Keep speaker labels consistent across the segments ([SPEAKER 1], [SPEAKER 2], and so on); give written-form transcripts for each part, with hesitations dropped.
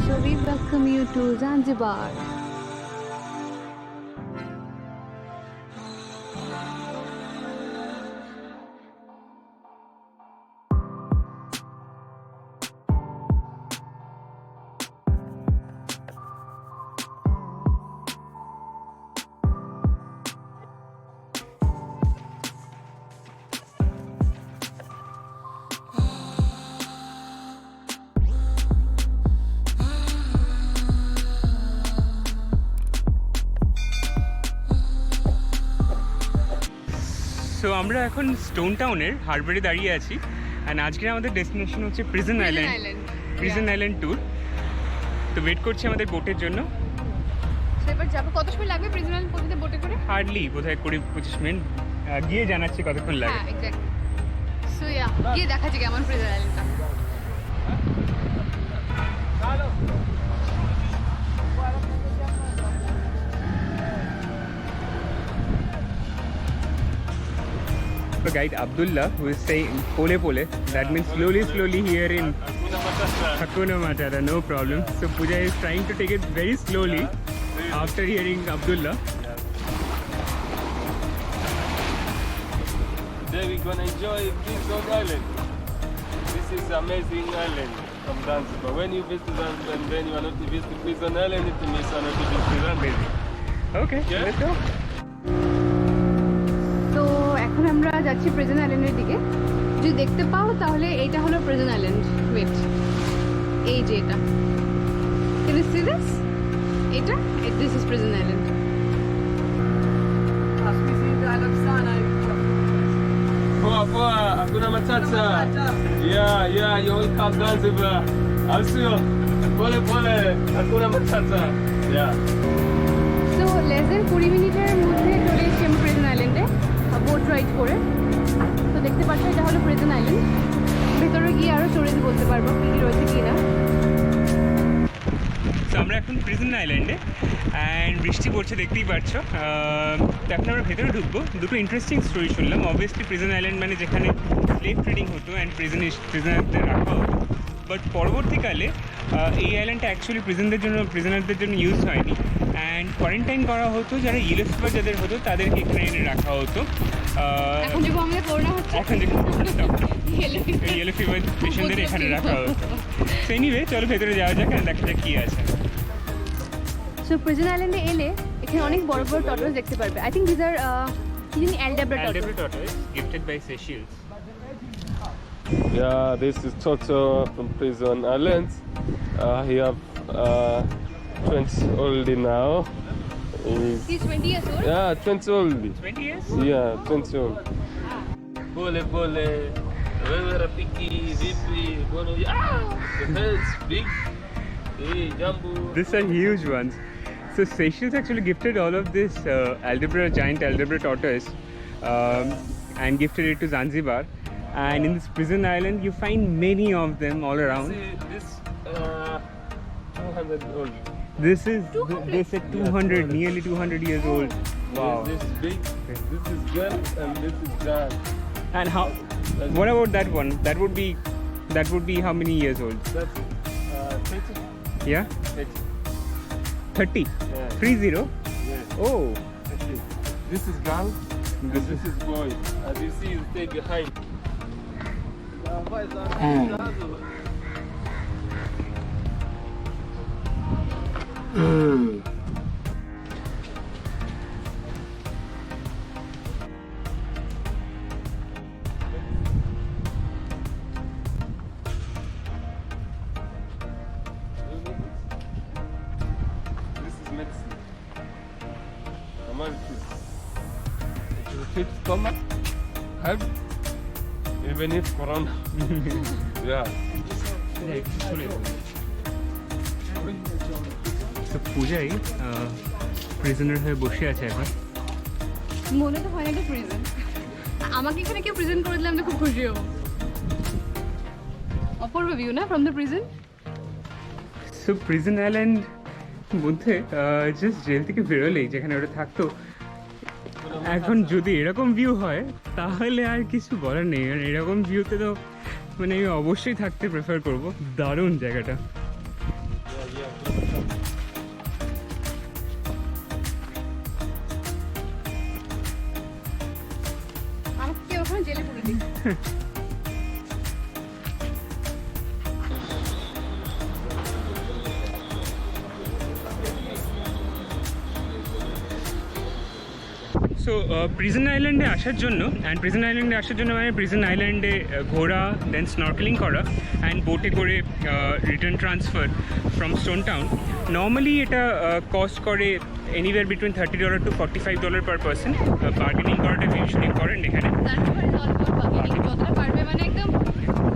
[SPEAKER 1] So we welcome you to Zanzibar.
[SPEAKER 2] So আমরা এখন stone টাউনের হারবারে দাঁড়িয়ে আছি অ্যান্ড আজকের আমাদের ডেস্টিনেশন হচ্ছে প্রিজন আইল্যান্ড ট্যুর। তো ওয়েট করছি আমাদের বোটের জন্য।
[SPEAKER 1] এবার যাবো, কত সময় লাগবে প্রিজন আইল্যান্ড পৌঁছতে বোটে করে?
[SPEAKER 2] হার্ডলি বোধহয় 20-25 মিনিট, গিয়ে জানাচ্ছি কতক্ষণ লাগে।
[SPEAKER 1] হ্যাঁ এক্স্যাক্টলি। সো গিয়ে দেখাচ্ছি কেমন prison আইল্যান্ডটা।
[SPEAKER 2] The guide Abdullah, who is saying pole pole, that means slowly here in Hakuna Matata, no problem. So Pooja is trying to take it very slowly after hearing Abdullah.
[SPEAKER 3] Today we're gonna enjoy Prison Island. This is amazing island from Zanzibar. When you visit Zanzibar and then you are not to visit Prison Island, it means you are not to visit Zanzibar.
[SPEAKER 2] Okay,
[SPEAKER 3] Yeah.
[SPEAKER 2] let's go.
[SPEAKER 1] তো এখন আমরা যাচ্ছি prison আইল্যান্ডের দিকে। যদি দেখতে পাও তাহলে এইটা হলো প্রিজন আইল্যান্ড। ওয়েট, এই যে এটা, ক্যান ইউ সি দিস? এটা this is prison island.
[SPEAKER 3] Poa, Hakuna Matata. Yeah, you're welcome Zanzibar. Also, pole, Hakuna Matata. Yeah.
[SPEAKER 1] So less than 20 মিনিটের মধ্যে চলে এসেছি আমি প্রিজন আইল্যান্ডে বোট রাইড করে। তো দেখতে পাচ্ছ এটা হলো প্রিজন আইল্যান্ড। ভেতরে গিয়ে আরও স্টোরেজ বলতে পারবো কী কী রয়েছে কি না।
[SPEAKER 2] তো আমরা এখন প্রিজন আইল্যান্ডে অ্যান্ড বৃষ্টি পড়ছে, দেখতেই পাচ্ছ। তো এখন আমরা ভেতরে ঢুকবো। দুটো ইন্টারেস্টিং স্টোরি শুনলাম। অবভিয়াসলি প্রিজন আইল্যান্ড মানে যেখানে স্লেভ ট্রেডিং হতো অ্যান্ড প্রিজনারদের রাখা হতো, বাট পরবর্তীকালে এই আইল্যান্ডটা অ্যাকচুয়ালি প্রিজনারদের জন্য ইউজ হয়নি অ্যান্ড কোয়ারেন্টাইন করা হতো। যারা ইয়েলো ফিভার যাদের হতো তাদেরকে এখানে এনে রাখা হতো।
[SPEAKER 1] এখন যখন আমাদের করোনা হচ্ছে,
[SPEAKER 2] এখন যে ইয়েলো ফিভার পেশেন্টদের এখানে রাখা হতো। তো এনিওয়ে চলো ভেতরে যাওয়া যাক আর দেখা যাক কী আছে।
[SPEAKER 1] সো প্রিজন আইল্যান্ডে এলে এখানে অনেক বড় বড় টর্টয়েস দেখতে পারবে। আই থিঙ্ক দিস আর কি জানি অ্যালডাব্রা
[SPEAKER 2] Aldabra
[SPEAKER 1] tortoise.
[SPEAKER 2] tortoise gifted by Seychelles.
[SPEAKER 3] Yeah, this is Toto from Prison Island. He have 20 old now.
[SPEAKER 1] He's 20 years old.
[SPEAKER 3] Yeah, 20 old.
[SPEAKER 2] 20 years?
[SPEAKER 3] Yeah, 20 old. Pole, wewe rafiki, vipi? Bwana, the head's big. Hey, Jambu.
[SPEAKER 2] These are huge ones. So Seychelles actually gifted all of this giant Aldabra tortoise and gifted it to Zanzibar. And in this prison island, you find many of them all around.
[SPEAKER 3] See, this 200 old.
[SPEAKER 2] This is, they said 200, nearly 200 years old. Wow.
[SPEAKER 3] This is big, this is girl, and this is girl.
[SPEAKER 2] And how, what about that one? That would be how many years old?
[SPEAKER 3] That's 30.
[SPEAKER 2] Yeah?
[SPEAKER 3] 30.
[SPEAKER 2] 30?
[SPEAKER 3] Yeah.
[SPEAKER 2] 30?
[SPEAKER 3] Yeah.
[SPEAKER 2] Oh.
[SPEAKER 3] 30. This is girl, and this is boy. As you see, you stay behind. This is medicine. Normal it will fit stomach, head, even if corona. Yeah.
[SPEAKER 2] তো পূজাই prisoner হয়ে বসে আছে এখন।
[SPEAKER 1] মনে তো হয় না এটা প্রিজন। আমাকে এখানে কেউ প্রিজন করে দিলে আমি তো খুব খুশি হব। অপূর্ব ভিউ না from the prison.
[SPEAKER 2] So prison island মধ্যে জাস্ট জেল থেকে বেরোলেই যেখানে ওটা থাকতো, এখন যদি এরকম ভিউ হয় তাহলে আর কিছু বলার নেই। আর এরকম ভিউতে তো মানে আমি অবশ্যই থাকতে প্রেফার করব। দারুণ জায়গাটা। সো প্রিজন আইল্যান্ডে আসার জন্য মানে প্রিজন আইল্যান্ডে ঘোরা, দেন স্নর্কেলিং করা অ্যান্ড বোটে করে return transfer from stone town, normally এটা কস্ট করে anywhere between $30 to $45 per person. Bargaining করাটা ইউজুয়ালি করেন এখানে।
[SPEAKER 1] যতটা পারবে মানে একদম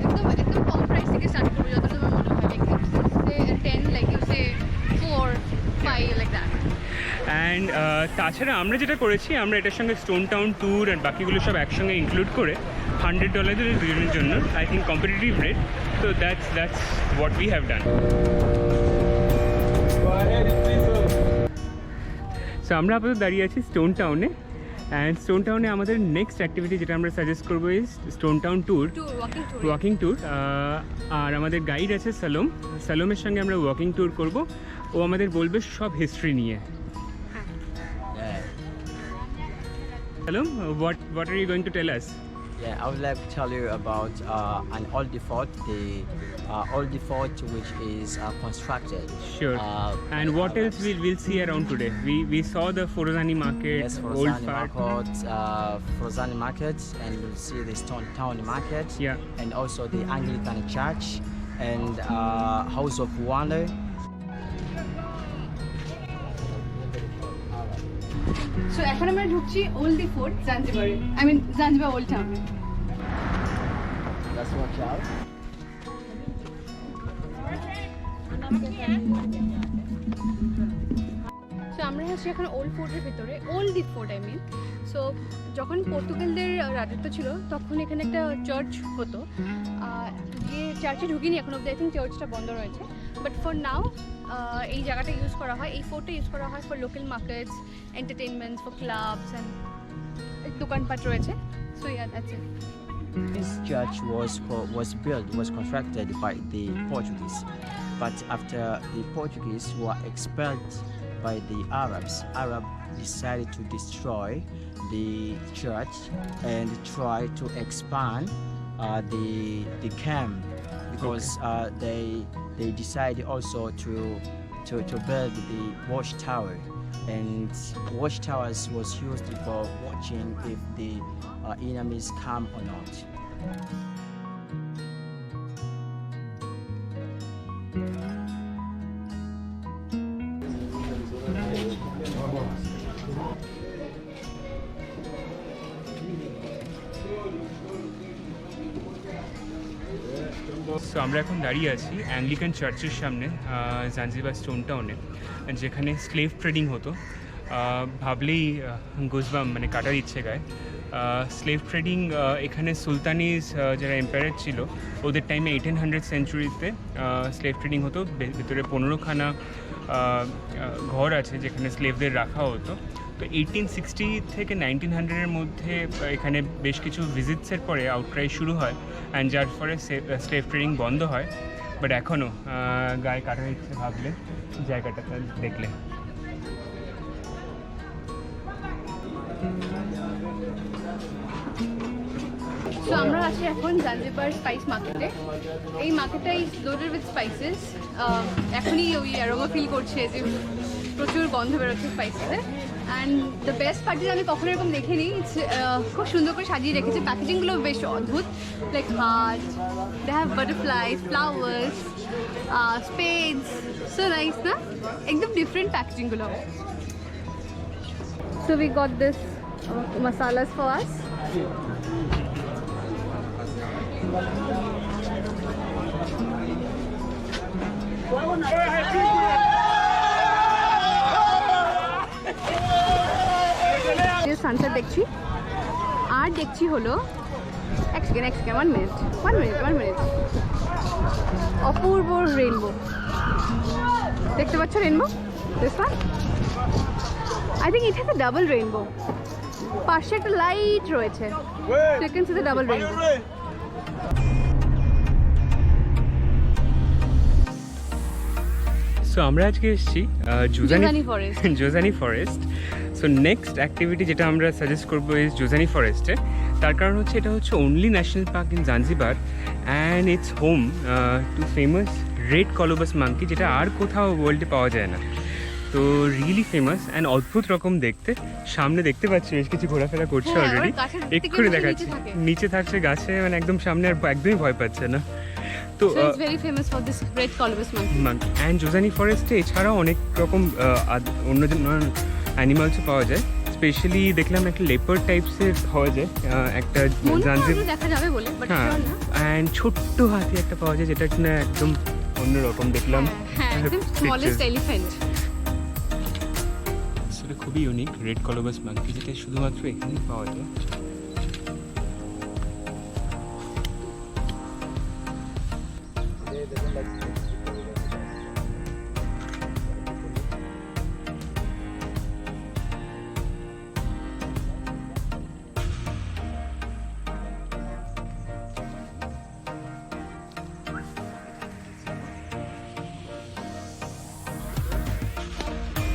[SPEAKER 1] একদম একদম কম প্রাইস থেকে স্টার্ট করবে, যতটা তোমার মনে হয় like 10 like you say 4 5 like that.
[SPEAKER 2] And তাছাড়া আমরা যেটা করেছি, আমরা এটার সঙ্গে স্টোন টাউন ট্যুর অ্যান্ড বাকিগুলো সব একসঙ্গে ইনক্লুড করে $100 দুজনের জন্য, আই থিঙ্ক কম্পিটিটিভ রেট। তো that's what we have done.
[SPEAKER 3] Go ahead, prison.
[SPEAKER 2] So আমরা আপাতত দাঁড়িয়ে আছি স্টোন টাউনে, অ্যান্ড স্টোন টাউনে আমাদের নেক্সট অ্যাক্টিভিটি যেটা আমরা সাজেস্ট করবো is stone town tour, walking tour. আর আমাদের গাইড আছে সালোমের সঙ্গে আমরা ওয়াকিং ট্যুর করব। ও আমাদের বলবে সব হিস্ট্রি নিয়ে। Salom, what are you going to tell us?
[SPEAKER 4] Yeah, I would like to tell you about an old fort, the old fort which is constructed.
[SPEAKER 2] Sure. And what else we'll see around today? We saw the Forozani Market,
[SPEAKER 4] Yes,
[SPEAKER 2] Old
[SPEAKER 4] Forozani
[SPEAKER 2] Fort.
[SPEAKER 4] Market, Forozani Market, and you'll see the Stone Town Market.
[SPEAKER 2] Yeah.
[SPEAKER 4] And also the Anglican Church and House of Wonder.
[SPEAKER 1] So এখন আমরা ঢুকছি old fort জাঞ্জিবারে, I mean Zanzibar old টাউনে।
[SPEAKER 4] Let's watch out.
[SPEAKER 1] So আমরা আছি এখন old ফোর্টের ভিতরে, old fort I mean. So যখন পর্তুগালদের রাজত্ব ছিল তখন এখানে একটা চার্চ হতো, যে চার্চে ঢুকিনি এখন অব্দি, আই থিঙ্ক চার্চটা বন্ধ রয়েছে। বাট ফর নাও এই জায়গাটা ইউজ করা হয়, এই ফোর্টটা ইউজ করা হয় for local markets, entertainments, for clubs and দোকানপাট রয়েছে। So yeah that's it.
[SPEAKER 4] This church was constructed by the Portuguese, but after the Portuguese were expelled by the Arabs decided to destroy the church and try to expand the camp, because they decided also to build the watchtower, and watchtowers was used for watching if the enemies come or not.
[SPEAKER 2] So আমরা এখন দাঁড়িয়ে আছি Anglican চার্চের সামনে Zanzibar stone টাউনে, যেখানে slave trading হতো। ভাবলেই গুজবাম মানে কাটার ইচ্ছে গায়। স্লেভ ট্রেডিং এখানে সুলতানিজ যারা এম্পায়ার ছিল ওদের টাইমে 1800 সেঞ্চুরিতে স্লেভ ট্রেডিং হতো। ভেতরে 15খানা ঘর আছে যেখানে স্লেভদের রাখা হতো। তো 1860 থেকে 1900-এর মধ্যে এখানে বেশ কিছু ভিজিটসের পরে আউটক্রাই শুরু হয়, অ্যান্ড যার ফলে স্লেভ ট্রেডিং বন্ধ হয়। বাট এখনও গায়ে কাটার ইচ্ছে ভাবলে, জায়গাটা দেখলে।
[SPEAKER 1] সো আমরা আছি এখন জাঞ্জিবার স্পাইস মার্কেটে। এই মার্কেটটা ইজ লোডেড উইথ স্পাইসেস। এখনই ওই অ্যারোমা ফিল করছে যে প্রচুর গন্ধ বেরোচ্ছে স্পাইসেসের। অ্যান্ড দ্য বেস্ট পার্ট যে আমি কখনো এরকম দেখিনি, খুব সুন্দর করে সাজিয়ে রেখেছে। প্যাকেজিংগুলো বেশ অদ্ভুত, like heart, they have butterflies, flowers, spades, so nice না, একদম ডিফারেন্ট প্যাকেজিংগুলো। So we got this masalas for us. Sunset দেখছি, আর দেখছি হলো এক সেকেন্ড 1 মিনিট অপূর্ব রেইনবো দেখতে পাচ্ছ। Rainbow this one, I think it has a double rainbow. পাশে একটা লাইট রয়েছে, সেকেন্ড সাথে ডাবল রেইনবো।
[SPEAKER 2] সো আমরা আজকে এসেছি জোজানি ফরেস্ট। সো নেক্সট অ্যাক্টিভিটি যেটা আমরা সাজেস্ট করবো ইজ জোজানি ফরেস্টে। তার কারণ হচ্ছে এটা হচ্ছে only national park in Zanzibar and it's home to famous red colobus monkey, যেটা আর কোথাও ওয়ার্ল্ডে পাওয়া যায় না। তো রিয়েলি ফেমাস অ্যান্ড অদ্ভুত রকম দেখতে। সামনে দেখতে পাচ্ছি বেশ কিছু ঘোরাফেরা করছে
[SPEAKER 1] হ্যাঁ,
[SPEAKER 2] অলরেডি,
[SPEAKER 1] ওরা গাছের থেকে
[SPEAKER 2] এক্ষুনি
[SPEAKER 1] বসে
[SPEAKER 2] দেখাচ্ছি
[SPEAKER 1] নিচে থাকে।
[SPEAKER 2] নিচে থাকছে গাছে, মানে একদম সামনে, আর একদমই ভয় পাচ্ছে না। তো
[SPEAKER 1] So it's very famous for this red colobus monkey.
[SPEAKER 2] Monkey and Jozani ফরেস্টে এছাড়াও অনেক রকম অন্য অ্যানিমালসও পাওয়া যায়। স্পেশালি দেখলাম একটা লেপার টাইপসের পাওয়া যায়, একটা
[SPEAKER 1] মনে হয়
[SPEAKER 2] জাঞ্জিবার,
[SPEAKER 1] ওগুলো দেখা যাবে বলে, বাট
[SPEAKER 2] হ্যাঁ,
[SPEAKER 1] শিওর না।
[SPEAKER 2] অ্যান্ড ছোট্ট হাতি একটা পাওয়া যায় যেটা কিনা একদম অন্যরকম দেখলাম।
[SPEAKER 1] হ্যাঁ, একদম স্মলেস্ট এলিফ্যান্ট।
[SPEAKER 2] সেটা খুবই ইউনিক রেড কলবাস মাঙ্কি, যেটা শুধুমাত্র এখানেই পাওয়া যায়।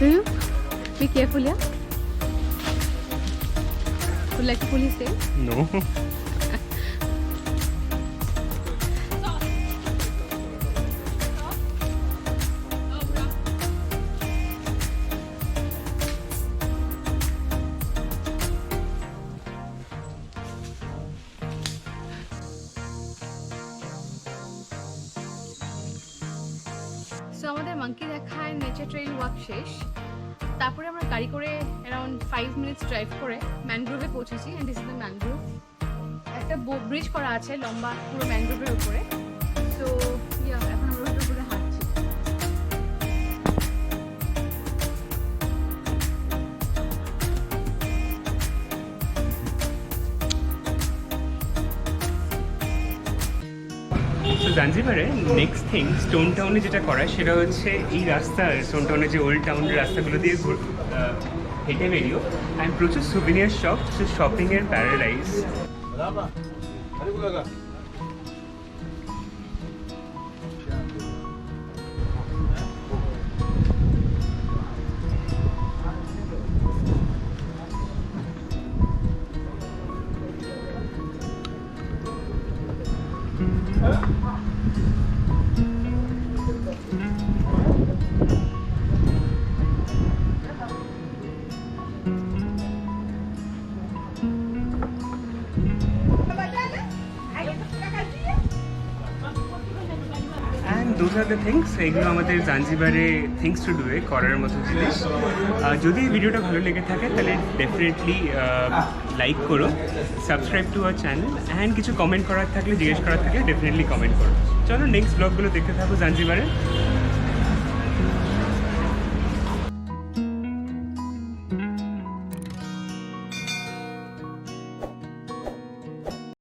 [SPEAKER 1] Do you? Be careful, yeah? Would like to pull his tail?
[SPEAKER 2] No,
[SPEAKER 1] so আমাদের মাঙ্কি দেখায় নেচার ট্রেইল ওয়াক শেষ। তারপরে আমরা গাড়ি করে অ্যারাউন্ড 5 মিনিটস ড্রাইভ করে ম্যানগ্রোভে পৌঁছেছি। And this is the mangrove. একটা ব্রিজ করা আছে লম্বা পুরো ম্যানগ্রোভের উপরে। সো ইয়া, এখন আমরা ওটার উপরে হাঁটছি।
[SPEAKER 2] তো জাঞ্জিবারে নেক্সট থিং স্টোন টাউনে যেটা করা সেটা হচ্ছে এই রাস্তা, স্টোন টাউনের যে ওল্ড টাউনের রাস্তাগুলো দিয়ে হেঁটে বেরিয়েও অ্যান্ড প্রচুর সুভিনিয়ার শপ, শপিংয়ের paradise. And those are the things, এগুলো আমাদের জাঞ্জিবারে থিংস টু ডু করার মতো জিনিস। যদি এই ভিডিওটা ভালো লেগে থাকে তাহলে ডেফিনেটলি লাইক করো, subscribe to our channel, and কিছু কমেন্ট করার থাকলে, জিজ্ঞেস করার থাকলে ডেফিনেটলি কমেন্ট করো। চলো নেক্সট ব্লগগুলো দেখতে থাকো জাঞ্জিবারে।